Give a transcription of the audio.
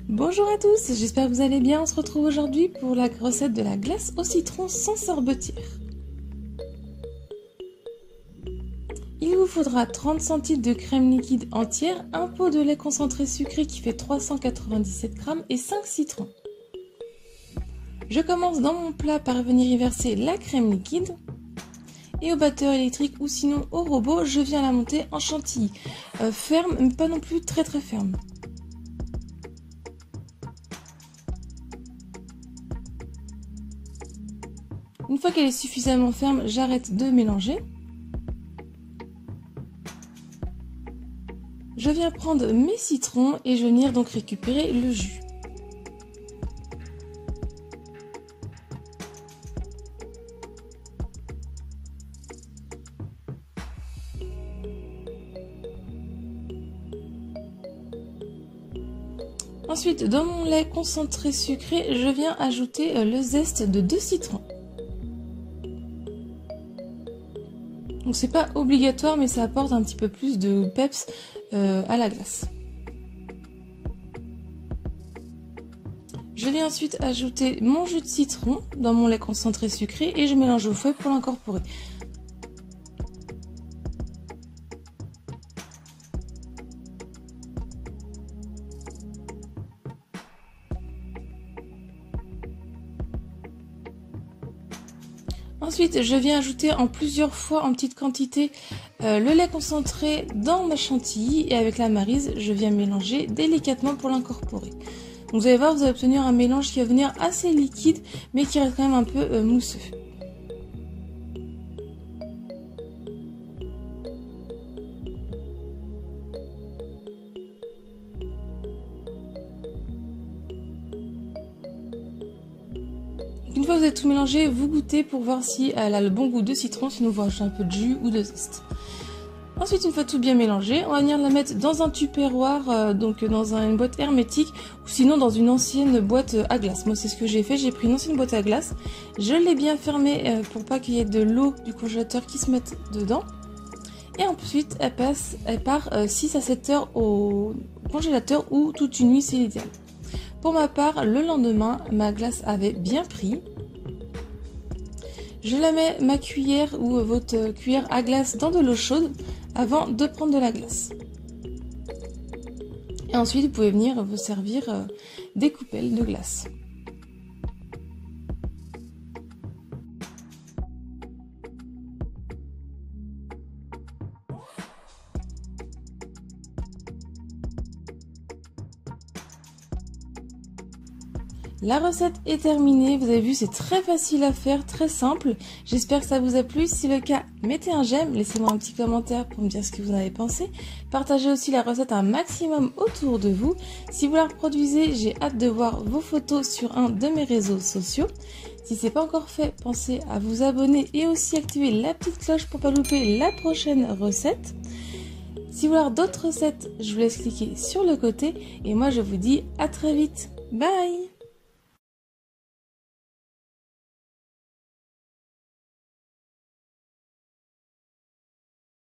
Bonjour à tous, j'espère que vous allez bien. On se retrouve aujourd'hui pour la recette de la glace au citron sans sorbetière. Il vous faudra 30 centilitres de crème liquide entière, un pot de lait concentré sucré qui fait 397 g et 5 citrons. Je commence dans mon plat par venir y verser la crème liquide. Et au batteur électrique ou sinon au robot, je viens la monter en chantilly. Ferme, mais pas non plus très ferme. Une fois qu'elle est suffisamment ferme, j'arrête de mélanger. Je viens prendre mes citrons et je vais venir donc récupérer le jus. Ensuite, dans mon lait concentré sucré, je viens ajouter le zeste de 2 citrons. Donc c'est pas obligatoire, mais ça apporte un petit peu plus de peps à la glace. Je viens ensuite ajouter mon jus de citron dans mon lait concentré sucré et je mélange au fouet pour l'incorporer. Ensuite, je viens ajouter en plusieurs fois, en petite quantité, le lait concentré dans ma chantilly et avec la maryse, je viens mélanger délicatement pour l'incorporer. Donc vous allez voir, vous allez obtenir un mélange qui va venir assez liquide, mais qui reste quand même un peu mousseux. Une fois que vous avez tout mélangé, vous goûtez pour voir si elle a le bon goût de citron, sinon vous rajoutez un peu de jus ou de zeste. Ensuite, une fois tout bien mélangé, on va venir la mettre dans un tupperware, donc dans une boîte hermétique, ou sinon dans une ancienne boîte à glace. Moi, c'est ce que j'ai fait, j'ai pris une ancienne boîte à glace, je l'ai bien fermée pour pas qu'il y ait de l'eau du congélateur qui se mette dedans. Et ensuite, elle part 6 à 7 heures au congélateur ou toute une nuit, c'est l'idéal. Pour ma part, le lendemain, ma glace avait bien pris. Je la mets ma cuillère ou votre cuillère à glace dans de l'eau chaude avant de prendre de la glace. Et ensuite, vous pouvez venir vous servir des coupelles de glace. La recette est terminée, vous avez vu, c'est très facile à faire, très simple. J'espère que ça vous a plu. Si le cas, mettez un j'aime, laissez-moi un petit commentaire pour me dire ce que vous en avez pensé. Partagez aussi la recette un maximum autour de vous. Si vous la reproduisez, j'ai hâte de voir vos photos sur un de mes réseaux sociaux. Si ce n'est pas encore fait, pensez à vous abonner et aussi activer la petite cloche pour ne pas louper la prochaine recette. Si vous voulez avoir d'autres recettes, je vous laisse cliquer sur le côté. Et moi, je vous dis à très vite. Bye!